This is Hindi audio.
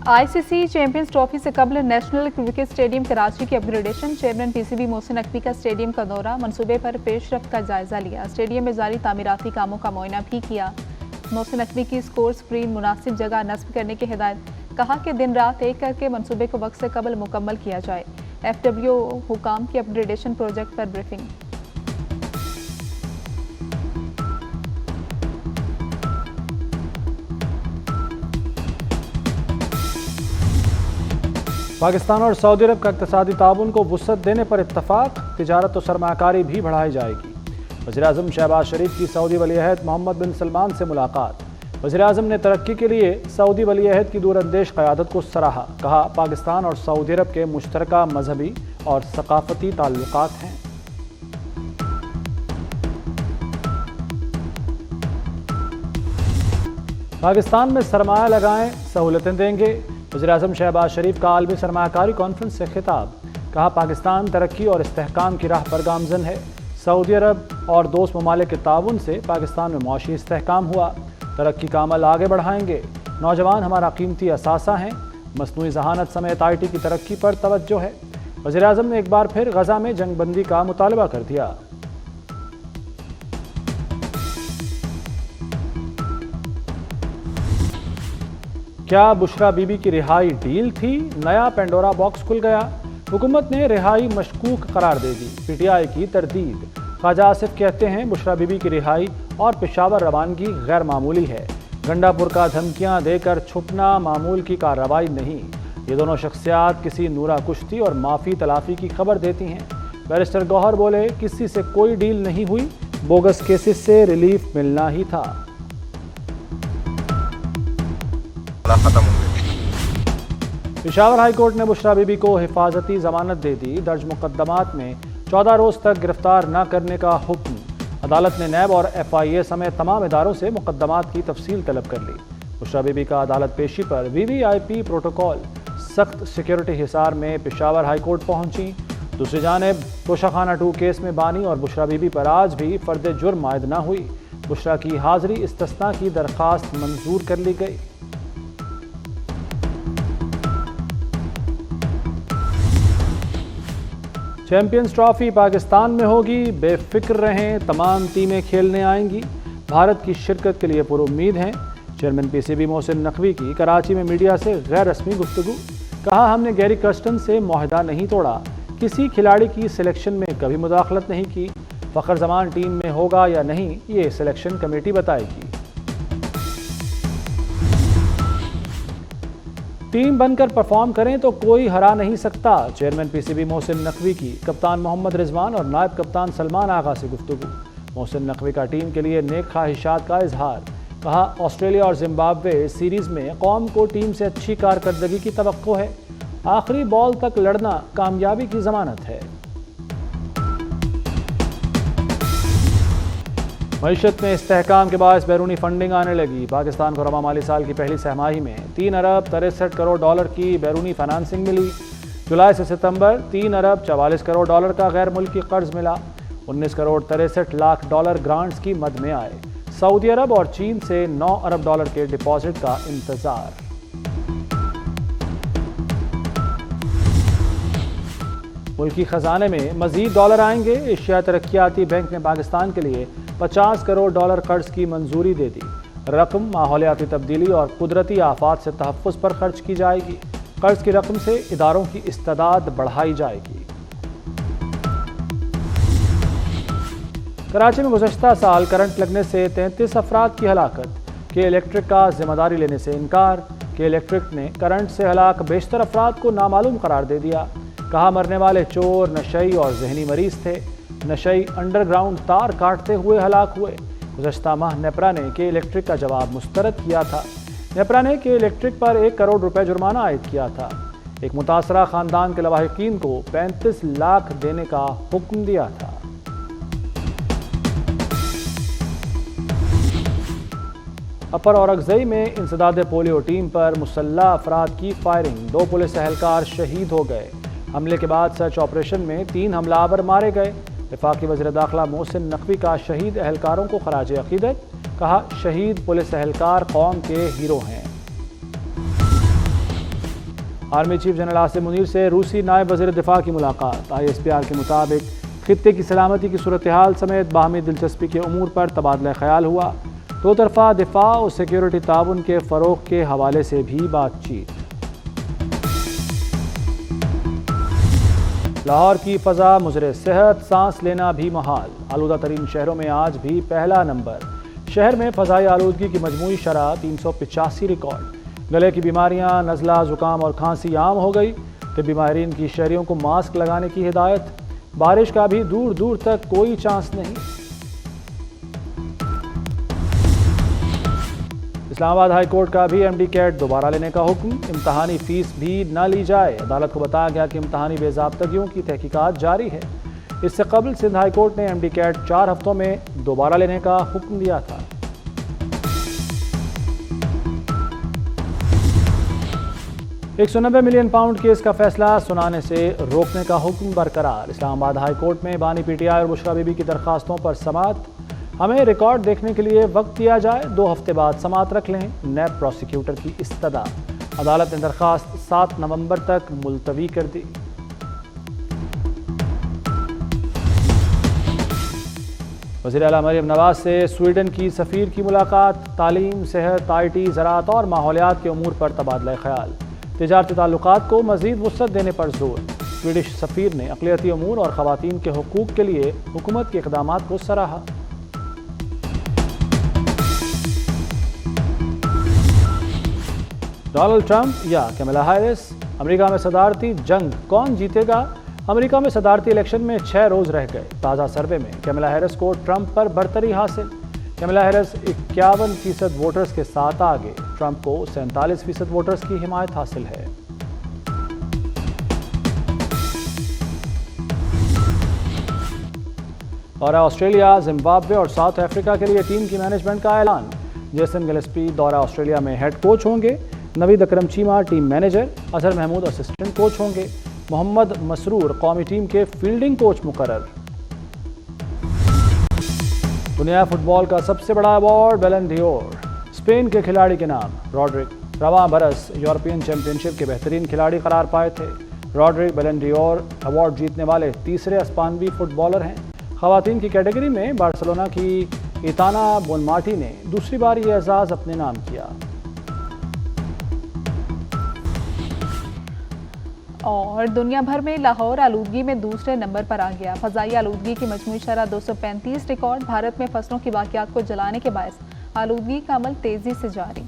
आईसीसी चैंपियंस ट्रॉफी से कबल नेशनल क्रिकेट स्टेडियम कराची की upgradation. Chairman PCB Mohsin Naqvi का स्टेडियम का दौरा, मंसूबे पर पेशरफ्त का जायजा लिया। स्टेडियम में जारी तामीराती कामों का मुआयना भी किया। मोहसिन नकवी की स्कोर स्क्रीन मुनासिब जगह नस्ब करने की हिदायत। कहा कि दिन रात एक करके मंसूबे को वक्त से कबल मुकम्मल किया जाए। FW हुकाम की अपग्रेडेशन प्रोजेक्ट पर ब्रीफिंग। पाकिस्तान और सऊदी अरब का इक़्तिसादी ताउन को वुसअत देने पर इत्तफाक, तिजारत और सरमाकारी भी बढ़ाई जाएगी। वज़ीर-ए-आज़म शहबाज शरीफ की सऊदी वली-अहद मोहम्मद बिन सलमान से मुलाकात। वज़ीर-ए-आज़म ने तरक्की के लिए सऊदी वली-अहद की दूरअंदेश क़यादत को सराहा। कहा, पाकिस्तान और सऊदी अरब के मुश्तरका मजहबी और सकाफ़ती ताल्लुकात हैं। पाकिस्तान में सरमाया लगाएं, सहूलतें देंगे। वज़ीर-ए-आज़म शहबाज शरीफ का आलमी सरमायाकारी कॉन्फ्रेंस से खिताब। कहा, पाकिस्तान तरक्की और इस्तेहकाम की राह पर गामज़न है। सऊदी अरब और दोस्त ममालिक के ताउन से पाकिस्तान में मुआशी इस्तेहकाम हुआ। तरक्की का अमल आगे बढ़ाएंगे। नौजवान हमारा कीमती असासा हैं। मसनूई ज़हानत समेत IT की तरक्की पर तवज्जो है। वज़ीर-ए-आज़म ने एक बार फिर गज़ा में जंगबंदी का मुतालबा कर दिया। क्या बुशरा बीबी की रिहाई डील थी? नया पेंडोरा बॉक्स खुल गया। हुकूमत ने रिहाई मशकूक करार दे दी। PTI की तरदीद। ख्वाजा आसिफ कहते हैं, बुशरा बीबी की रिहाई और पेशावर रवानगी गैर मामूली है। गंडापुर का धमकियां देकर छुपना मामूल की कार्रवाई नहीं। ये दोनों शख्सियात किसी नूरा कुश्ती और माफ़ी तलाफ़ी की खबर देती हैं। बैरिस्टर गौहर बोले, किसी से कोई डील नहीं हुई, बोगस केसेस से रिलीफ मिलना ही था। खत्म हो गई। पेशावर हाई कोर्ट ने बुशरा बीबी को हिफाजती जमानत दे दी। दर्ज मुकदमात में 14 रोज़ तक गिरफ्तार न करने का हुक्म। अदालत ने नैब और FIA समेत तमाम इदारों से मुकदमात की तफसील तलब कर ली। बुशरा बीबी का अदालत पेशी पर VVIP प्रोटोकॉल। सख्त सिक्योरिटी हिसार में पेशावर हाई कोर्ट पहुंची। दूसरी जानिब तोशाखाना 2 केस में बानी और बुशरा बीबी पर आज भी फर्द जुर्म आयद न हुई। बुशरा की हाजिरी इस्तिस्ना की दरख्वास्त मंजूर कर ली गई। चैंपियंस ट्रॉफी पाकिस्तान में होगी, बेफिक्र रहें, तमाम टीमें खेलने आएंगी। भारत की शिरकत के लिए पुरुम्मीद हैं। चेयरमैन PCB मोहसिन नकवी की कराची में मीडिया से गैर रस्मी गुफ्तगू। कहा, हमने गैरी कर्स्टन से मुआहदा नहीं तोड़ा, किसी खिलाड़ी की सिलेक्शन में कभी मुदाखलत नहीं की। फ़खर जमान टीम में होगा या नहीं, ये सिलेक्शन कमेटी बताएगी। टीम बनकर परफॉर्म करें तो कोई हरा नहीं सकता। चेयरमैन PCB मोहसिन नकवी की कप्तान मोहम्मद रिजवान और नायब कप्तान सलमान आगा से गुफ्तगू। मोहसिन नकवी का टीम के लिए नेक ख्वाहिशात का इजहार। कहा, ऑस्ट्रेलिया और जिम्बाब्वे सीरीज़ में कौम को टीम से अच्छी कारकर्दगी की तवक्को है। आखिरी बॉल तक लड़ना कामयाबी की ज़मानत है। मईशत में इस्तेहकाम के बाद बैरूनी फंडिंग आने लगी। पाकिस्तान को रवा माली साल की पहली सहमाही में 3 अरब 63 करोड़ डॉलर की बैरूनी फाइनेंसिंग मिली। जुलाई से सितंबर 3 अरब 44 करोड़ डॉलर का गैर मुल्की कर्ज मिला। 19 करोड़ 63 लाख डॉलर ग्रांट्स की मद में आए। सऊदी अरब और चीन से 9 अरब डॉलर के डिपॉजिट का इंतजार। मुल्की खजाने में मजीद डॉलर आएंगे। एशिया तरक्याती बैंक ने पाकिस्तान के लिए 50 करोड़ डॉलर कर्ज की मंजूरी दे दी। रकम माहौलियाती तब्दीली और कुदरती आफात से तहफ़्फ़ुज़ पर खर्च की जाएगी। कर्ज की रकम से इदारों की इस्तेदाद बढ़ाई जाएगी। कराची में गुज़श्ता साल करंट लगने से 33 अफराद की हलाकत। के इलेक्ट्रिक का जिम्मेदारी लेने से इनकार। के इलेक्ट्रिक ने करंट से हलाक बेशतर अफराद को नामालूम करार दे दिया। कहा, मरने वाले चोर, नशई और जहनी मरीज थे। नशई अंडरग्राउंड तार काटते हुए हलाक हुए। गुज़श्ता माह नेपरा ने के इलेक्ट्रिक का जवाब मुस्तरद किया था। नेपरा ने के इलेक्ट्रिक पर 1 करोड़ रुपए जुर्माना आयद किया था। एक मुतासरा खानदान के लवाहिकीन को 35 लाख देने का हुक्म दिया था। अपर औरंगज़ई में इंसदाद पोलियो टीम पर मुसल्लह अफराद की फायरिंग। 2 पुलिस एहलकार शहीद हो गए। हमले के बाद सर्च ऑपरेशन में 3 हमलावर मारे गए। वफाकी वज़ीर दाखिला मोहसिन नकवी का शहीद एहलकारों को खराज अक़ीदत। कहा, शहीद पुलिस एहलकार कौम के हीरो हैं। Army chief general Asim Munir से रूसी नायब वज़ीर दिफा की मुलाकात। ISPR के मुताबिक खित्ते की सलामती की सूरत हाल समेत बाहमी दिलचस्पी के उमूर पर तबादला ख्याल हुआ। दो तरफा दिफा और सिक्योरिटी ताउन के फ़रोग़ के हवाले से भी बातचीत। लाहौर की फ़ज़ा मुज़रे सेहत, सांस लेना भी महाल। आलूदा तरीन शहरों में आज भी पहला नंबर। शहर में फ़ज़ाई आलूदगी की मजमूई शरह 385 रिकॉर्ड। गले की बीमारियां, नज़ला, ज़ुकाम और खांसी आम हो गई। तिब्बी माहिरीन की शहरियों को मास्क लगाने की हिदायत। बारिश का भी दूर दूर तक कोई चांस नहीं। इस्लामाबाद हाई कोर्ट का भी MD कैट दोबारा लेने का हुक्म। इम्तहानी फीस भी न ली जाए। अदालत को बताया गया कि इम्तहानी बेज़ाब्तगियों की तहकीकात जारी है। इससे कबल सिंध हाई कोर्ट ने MD कैट 4 हफ्तों में दोबारा लेने का हुक्म दिया था। £190 मिलियन केस का फैसला सुनाने से रोकने का हुक्म बरकरार। इस्लामाबाद हाई कोर्ट में बानी PTI और बुशरा बीबी की दरखास्तों पर समाअत। हमें रिकॉर्ड देखने के लिए वक्त दिया जाए, 2 हफ्ते बाद समाअत रख लें। नैब प्रोसिक्यूटर की इस्तदा। अदालत ने दरखास्त 7 नवंबर तक मुलतवी कर दी। वज़ीर आला मरियम नवाज से स्वीडन की सफ़ीर की मुलाकात। तालीम, सेहत, IT, ज़राअत और माहौलियात के उमूर पर तबादला ख्याल। तिजारती ताल्लुकात को मज़ीद वुसअत देने पर जोर। स्वीडिश सफ़ीर ने अक़लियती उमूर और ख़वातीन के हुकूक़ के लिए हुकूमत के इक़दामात को सराहा। डोनाल्ड ट्रंप या कैमला हैरिस, अमेरिका में सदारती जंग कौन जीतेगा? अमेरिका में सदारती इलेक्शन में 6 रोज़ रह गए। ताज़ा सर्वे में कैमला हैरिस को ट्रंप पर बरतरी हासिल। कैमला हैरिस 51% वोटर्स के साथ आगे। ट्रंप को 47% वोटर्स की हिमायत हासिल है। और ऑस्ट्रेलिया, जिम्बाब्वे और साउथ अफ्रीका के लिए टीम की मैनेजमेंट का ऐलान। जेसन गिलेस्पी दौरा ऑस्ट्रेलिया में हेड कोच होंगे। Naveed Akram Cheema team manager. Azhar Mahmood assistant coach होंगे। मोहम्मद मसरूर कौमी टीम के फील्डिंग कोच मुकर्रर। दुनिया फुटबॉल का सबसे बड़ा अवार्ड बैलन d'Or स्पेन के खिलाड़ी के नाम। रॉड्रिक रवां बरस यूरोपियन चैंपियनशिप के बेहतरीन खिलाड़ी करार पाए थे। रॉड्रिक बैलन d'Or अवार्ड जीतने वाले तीसरे स्पेनी फुटबॉलर हैं। ख़वातीन की कैटेगरी में बार्सिलोना की इताना बोनमाटी ने दूसरी बार ये एजाज़ अपने नाम किया। और दुनिया भर में लाहौर आलूदगी में दूसरे नंबर पर आ गया। फ़ज़ाई आलूदगी की मजमूई शरह 235 रिकॉर्ड। भारत में फसलों की बाकियात को जलाने के बायस आलूदगी का अमल तेज़ी से जारी।